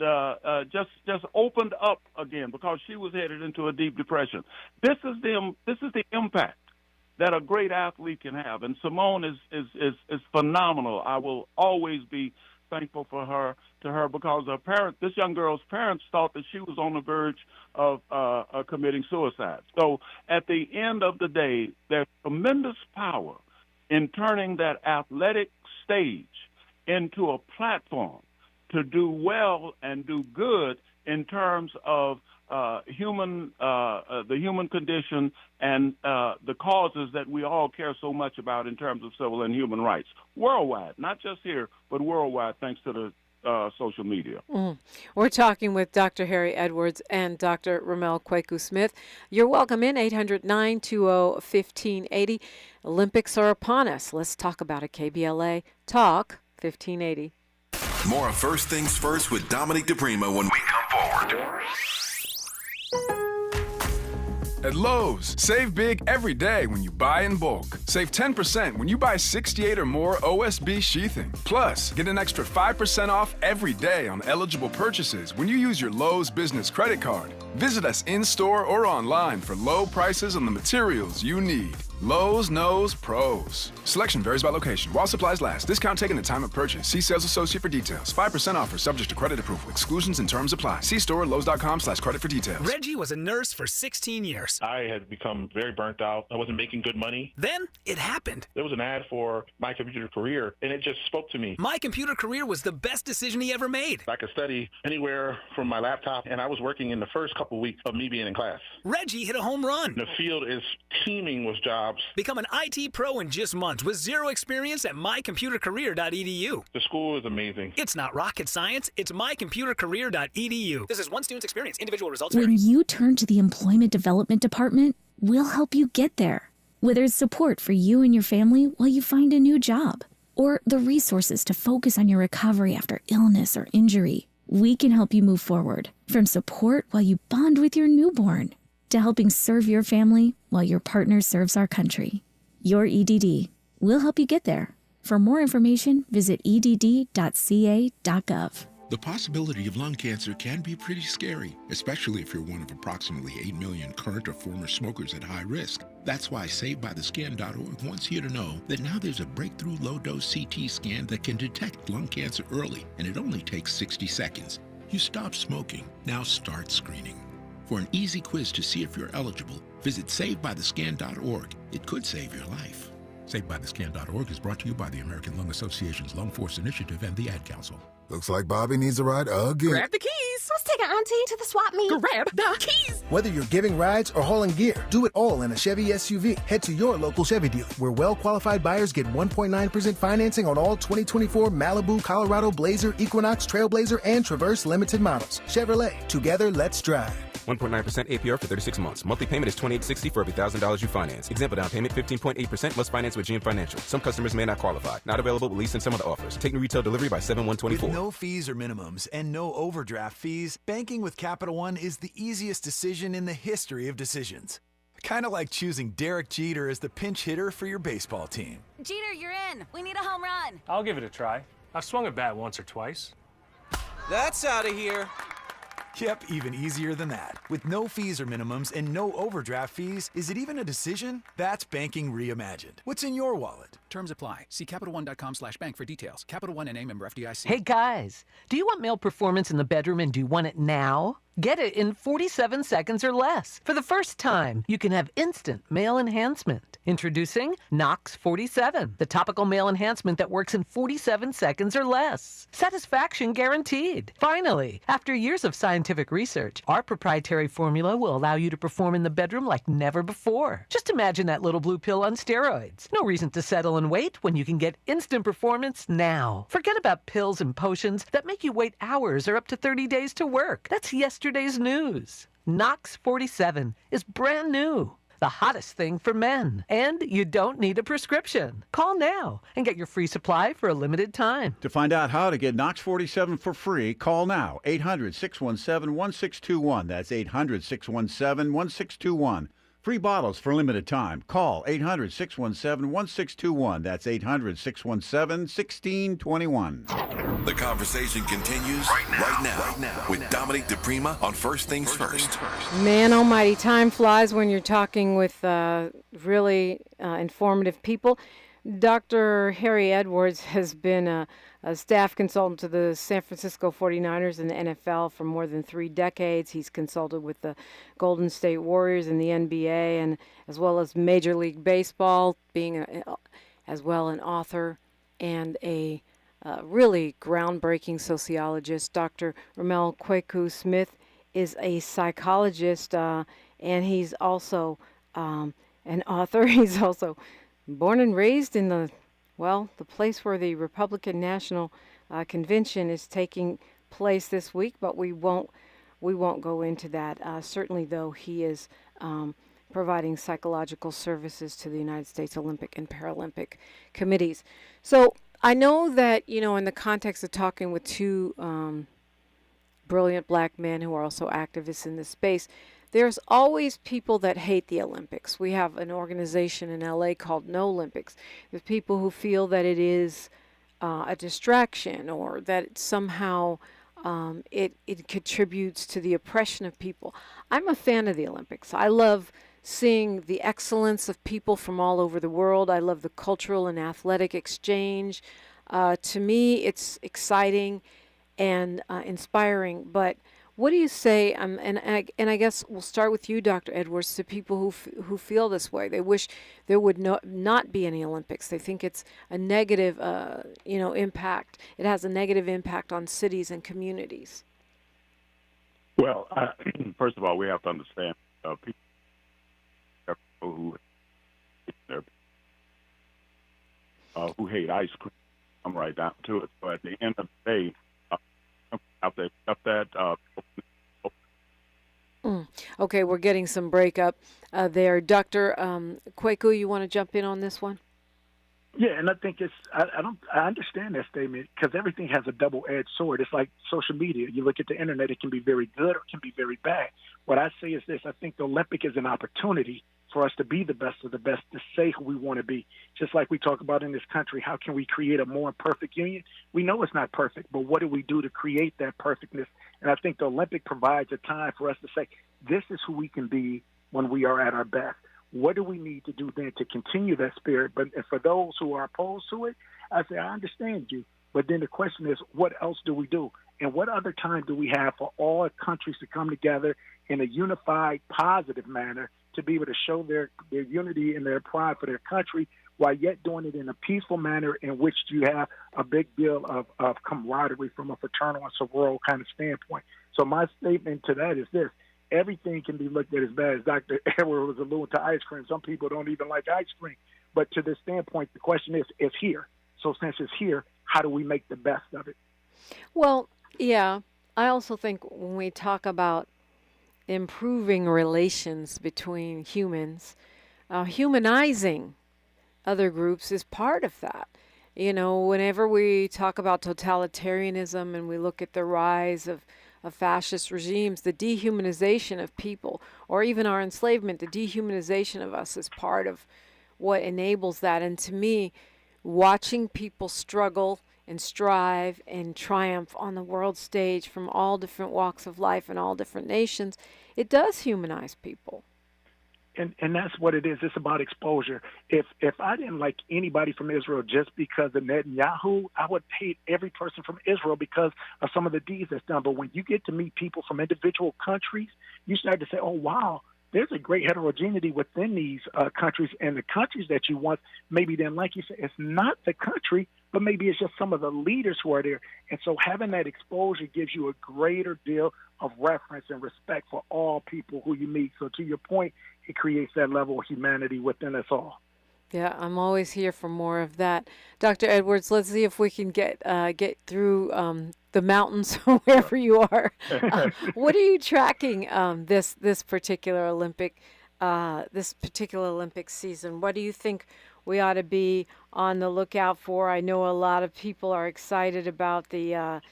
just opened up again because she was headed into a deep depression. This is the impact that a great athlete can have, and Simone is phenomenal. I will always be thankful to her because this young girl's parents thought that she was on the verge of committing suicide. So at the end of the day, there's tremendous power in turning that athletic stage into a platform to do well and do good in terms of the human condition and the causes that we all care so much about in terms of civil and human rights worldwide, not just here, but worldwide, thanks to the social media. We're talking with Dr. Harry Edwards and Dr. Ramel Kweku Smith. You're welcome in 800-920-1580. Olympics are upon us. Let's talk about it. KBLA Talk 1580. More of First Things First with Dominique DiPrima when we come forward. At Lowe's, save big every day when you buy in bulk. Save 10% when you buy 68 or more OSB sheathing. Plus, get an extra 5% off every day on eligible purchases when you use your Lowe's business credit card. Visit us in-store or online for low prices on the materials you need. Lowe's knows pros. Selection varies by location. While supplies last. Discount taken at time of purchase. See sales associate for details. 5% offer subject to credit approval. Exclusions and terms apply. See store lowes.com/credit for details. Reggie was a nurse for 16 years. I had become very burnt out. I wasn't making good money. Then it happened. There was an ad for My Computer Career, and it just spoke to me. My Computer Career was the best decision he ever made. I could study anywhere from my laptop, and I was working in the first couple weeks of me being in class. Reggie hit a home run. The field is teeming with jobs. Become an IT pro in just months with zero experience at mycomputercareer.edu. The school is amazing. It's not rocket science. It's mycomputercareer.edu. This is one student's experience. Individual results vary. When you turn to the Employment Development Department, we'll help you get there. Whether it's support for you and your family while you find a new job, or the resources to focus on your recovery after illness or injury, we can help you move forward. From support while you bond with your newborn, to helping serve your family while your partner serves our country. Your EDD. We'll help you get there. For more information, visit edd.ca.gov. The possibility of lung cancer can be pretty scary, especially if you're one of approximately 8 million current or former smokers at high risk. That's why SaveByTheScan.org wants you to know that now there's a breakthrough low-dose CT scan that can detect lung cancer early, and it only takes 60 seconds. You stop smoking, now start screening. For an easy quiz to see if you're eligible, visit SaveByTheScan.org. It could save your life. SaveByTheScan.org is brought to you by the American Lung Association's Lung Force Initiative and the Ad Council. Looks like Bobby needs a ride again. Grab the keys. Let's take our auntie to the swap meet. Grab the keys. Whether you're giving rides or hauling gear, do it all in a Chevy SUV. Head to your local Chevy dealer, where well-qualified buyers get 1.9% financing on all 2024 Malibu, Colorado, Blazer, Equinox, Trailblazer, and Traverse limited models. Chevrolet, together, let's drive. 1.9% APR for 36 months. Monthly payment is $2,860 for every $1,000 you finance. Example down payment 15.8% must finance with GM Financial. Some customers may not qualify. Not available with lease and some other offers. Take new retail delivery by 7/1/24. With no fees or minimums and no overdraft fees, banking with Capital One is the easiest decision in the history of decisions. Kind of like choosing Derek Jeter as the pinch hitter for your baseball team. Jeter, you're in. We need a home run. I'll give it a try. I've swung a bat once or twice. That's out of here. Yep, even easier than that. With no fees or minimums and no overdraft fees, is it even a decision? That's banking reimagined. What's in your wallet? Terms apply. See CapitalOne.com/bank for details. Capital One N.A. member FDIC. Hey guys, do you want male performance in the bedroom and do you want it now? Get it in 47 seconds or less. For the first time, you can have instant male enhancement. Introducing Nox 47, the topical male enhancement that works in 47 seconds or less. Satisfaction guaranteed. Finally, after years of scientific research, our proprietary formula will allow you to perform in the bedroom like never before. Just imagine that little blue pill on steroids. No reason to settle and wait when you can get instant performance now. Forget about pills and potions that make you wait hours or up to 30 days to work. That's yesterday's news. Nox 47 is brand new. The hottest thing for men. And you don't need a prescription. Call now and get your free supply for a limited time. To find out how to get Nox 47 for free, call now. 800-617-1621. That's 800-617-1621. Free bottles for limited time. Call 800-617-1621. That's 800-617-1621. The conversation continues right now with Dominique DiPrima on First Things First. Man almighty, time flies when you're talking with really informative people. Dr. Harry Edwards has been a staff consultant to the San Francisco 49ers and the NFL for more than 3 decades. He's consulted with the Golden State Warriors and the NBA, and as well as Major League Baseball, being as well an author and a really groundbreaking sociologist. Dr. Ramel Kweku Smith is a psychologist, and he's also an author. He's also born and raised in the place where the Republican National Convention is taking place this week, but we won't go into that. Certainly, though, he is providing psychological services to the United States Olympic and Paralympic committees. So I know that, in the context of talking with two brilliant black men who are also activists in this space, there's always people that hate the Olympics. We have an organization in LA called No Olympics. There's people who feel that it is a distraction, or that somehow it contributes to the oppression of people. I'm a fan of the Olympics. I love seeing the excellence of people from all over the world. I love the cultural and athletic exchange. To me, it's exciting and inspiring. But what do you say? And I guess we'll start with you, Dr. Edwards, to people who feel this way. They wish there would not be any Olympics. They think it's a negative, impact. It has a negative impact on cities and communities. Well, first of all, we have to understand people who hate ice cream. I'm right down to it. So at the end of the day, have to accept that. Okay, we're getting some breakup there. Dr. Kweku, you want to jump in on this one? Yeah, and I think I understand that statement, because everything has a double-edged sword. It's like social media. You look at the internet, it can be very good or it can be very bad. What I say is this: I think the Olympic is an opportunity for us to be the best of the best, to say who we want to be. Just like we talk about in this country, how can we create a more perfect union? We know it's not perfect, but what do we do to create that perfectness? And I think the Olympic provides a time for us to say, this is who we can be when we are at our best. What do we need to do then to continue that spirit? But for those who are opposed to it, I say, I understand you. But then the question is, what else do we do? And what other time do we have for all countries to come together in a unified, positive manner to be able to show their unity and their pride for their country, while yet doing it in a peaceful manner in which you have a big deal of camaraderie from a fraternal and sorority kind of standpoint? So my statement to that is this: everything can be looked at as bad. As Dr. Edwards was alluding to ice cream. Some people don't even like ice cream. But to this standpoint, the question is, it's here. So since it's here, how do we make the best of it? Well, yeah. I also think when we talk about improving relations between humans, humanizing other groups is part of that. Whenever we talk about totalitarianism and we look at the rise of fascist regimes, the dehumanization of people, or even our enslavement, the dehumanization of us is part of what enables that. And to me, watching people struggle and strive and triumph on the world stage from all different walks of life and all different nations, it does humanize people. And that's what it is. It's about exposure. If I didn't like anybody from Israel just because of Netanyahu, I would hate every person from Israel because of some of the deeds that's done. But when you get to meet people from individual countries, you start to say, oh, wow, there's a great heterogeneity within these countries, and the countries that you want maybe didn't like. You say it's not the country, but maybe it's just some of the leaders who are there. And so having that exposure gives you a greater deal of reference and respect for all people who you meet. So to your point, it creates that level of humanity within us all. Yeah, I'm always here for more of that. Dr. Edwards, let's see if we can get through the mountains wherever you are. What are you tracking this particular Olympic season? What do you think we ought to be on the lookout for? I know a lot of people are excited about the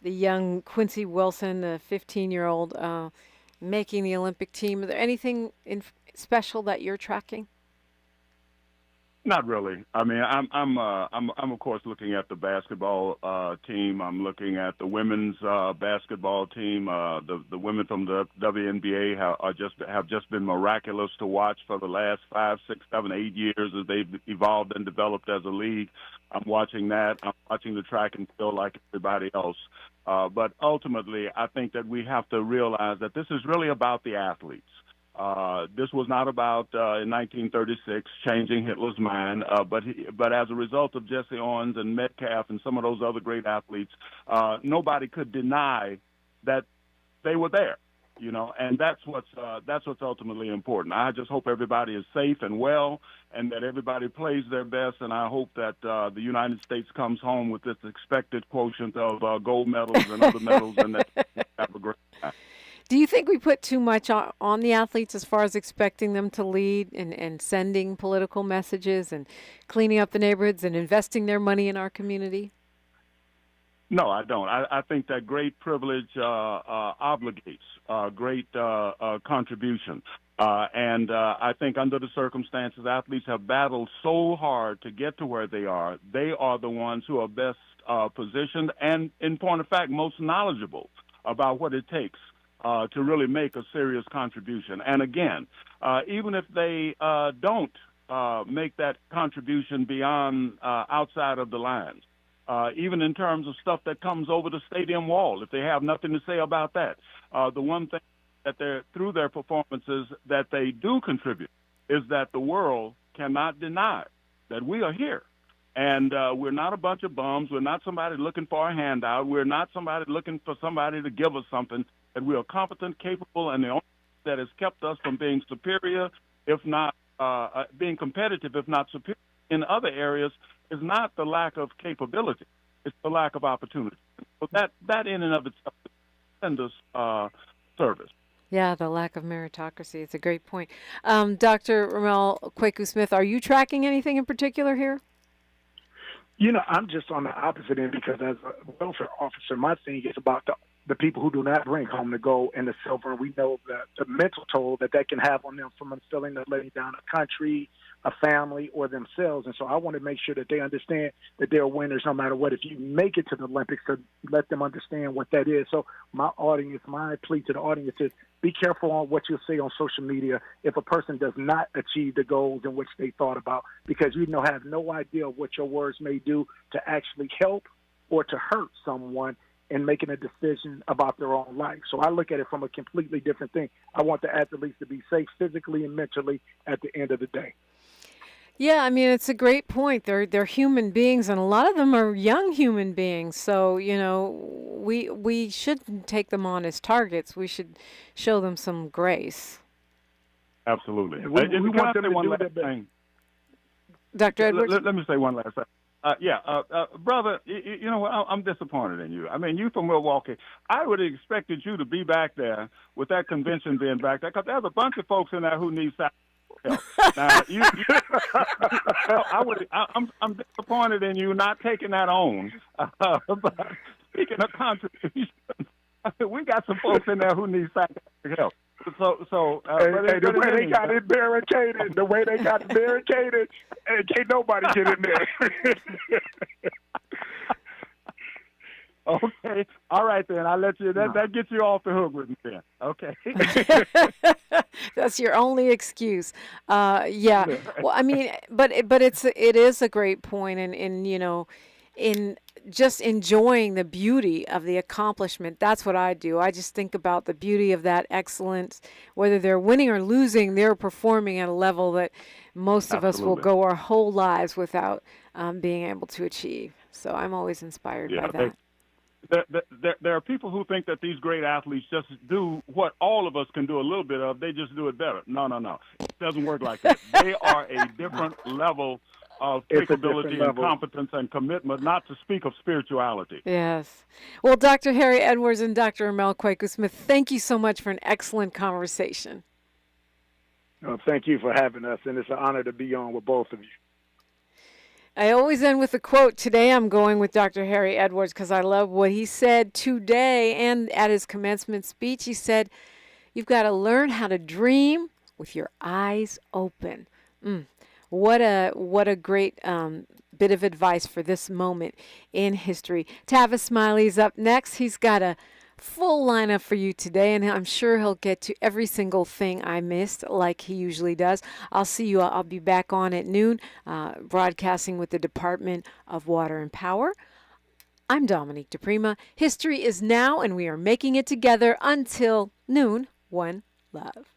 young Quincy Wilson, the 15-year-old, making the Olympic team. Is there anything special that you're tracking? Not really. I mean, I'm of course looking at the basketball team. I'm looking at the women's basketball team. The women from the WNBA have just been miraculous to watch for the last 5, 6, 7, 8 years as they've evolved and developed as a league. I'm watching that. I'm watching the track and field like everybody else. But ultimately, I think that we have to realize that this is really about the athletes. This was not about, in 1936, changing Hitler's mind, but as a result of Jesse Owens and Metcalf and some of those other great athletes, nobody could deny that they were there. and that's what's ultimately important. I just hope everybody is safe and well, and that everybody plays their best. And I hope that the United States comes home with this expected quotient of gold medals and other medals, and that we have a great time. Do you think we put too much on the athletes as far as expecting them to lead and sending political messages and cleaning up the neighborhoods and investing their money in our community? No, I don't. I think that great privilege obligates great contribution. And I think under the circumstances, athletes have battled so hard to get to where they are. They are the ones who are best positioned and, in point of fact, most knowledgeable about what it takes to really make a serious contribution. And again, even if they don't make that contribution beyond outside of the lines, even in terms of stuff that comes over the stadium wall, if they have nothing to say about that, the one thing that through their performances that they do contribute is that the world cannot deny that we are here. And we're not a bunch of bums. We're not somebody looking for a handout. We're not somebody looking for somebody to give us something. That we are competent, capable, and the only thing that has kept us from being superior, if not being competitive, if not superior in other areas, is not the lack of capability. It's the lack of opportunity. So that in and of itself is tremendous service. Yeah, the lack of meritocracy. It's a great point. Dr. Ramel Kweku Smith, are you tracking anything in particular here? I'm just on the opposite end because as a welfare officer, my thing is about the people who do not bring home the gold and the silver. And we know that the mental toll that can have on them from feeling that letting down a country, a family, or themselves. And so I want to make sure that they understand that they're winners no matter what. If you make it to the Olympics, to let them understand what that is. So my plea to the audience is be careful on what you say on social media if a person does not achieve the goals in which they thought about, because you have no idea what your words may do to actually help or to hurt someone in making a decision about their own life. So I look at it from a completely different thing. I want the athletes to be safe physically and mentally at the end of the day. Yeah, I mean, it's a great point. They're human beings, and a lot of them are young human beings. So, we shouldn't take them on as targets. We should show them some grace. Absolutely. We want them to do that thing. Dr. Edwards? Let me say one last thing. Brother, you know what? I'm disappointed in you. I mean, you from Milwaukee. I would have expected you to be back there with that convention being back there, because there's a bunch of folks in there who need help. Now, I'm disappointed in you not taking that on. But speaking of contributions, we got some folks in there who need psychiatric help. The way they got it barricaded, can't nobody get in there. Okay. All right, then. I'll let you. That gets you off the hook with me then. Okay. That's your only excuse. Yeah. Well, I mean, but it is a great point, and in just enjoying the beauty of the accomplishment. That's what I do. I just think about the beauty of that excellence. Whether they're winning or losing, they're performing at a level that most of us will go our whole lives without being able to achieve. So I'm always inspired by that. There are people who think that these great athletes just do what all of us can do a little bit of. They just do it better. No. It doesn't work like that. They are a different level of capability and competence and commitment, not to speak of spirituality. Yes. Well, Dr. Harry Edwards and Dr. Ramel Kweku Smith, thank you so much for an excellent conversation. Thank you for having us, and it's an honor to be on with both of you. I always end with a quote. Today I'm going with Dr. Harry Edwards because I love what he said today and at his commencement speech. He said, "You've got to learn how to dream with your eyes open." What a great bit of advice for this moment in history. Tavis Smiley's up next. He's got a full lineup for you today, and I'm sure he'll get to every single thing I missed like he usually does. I'll see you. I'll be back on at noon, broadcasting with the Department of Water and Power. I'm Dominique DiPrima. History is now, and we are making it together until noon. One love.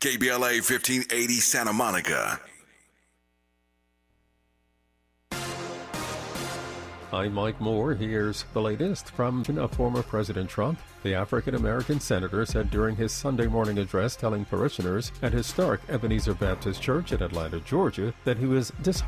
KBLA 1580 Santa Monica. I'm Mike Moore. Here's the latest from former President Trump. The African-American senator said during his Sunday morning address telling parishioners at historic Ebenezer Baptist Church in Atlanta, Georgia, that he was disheartened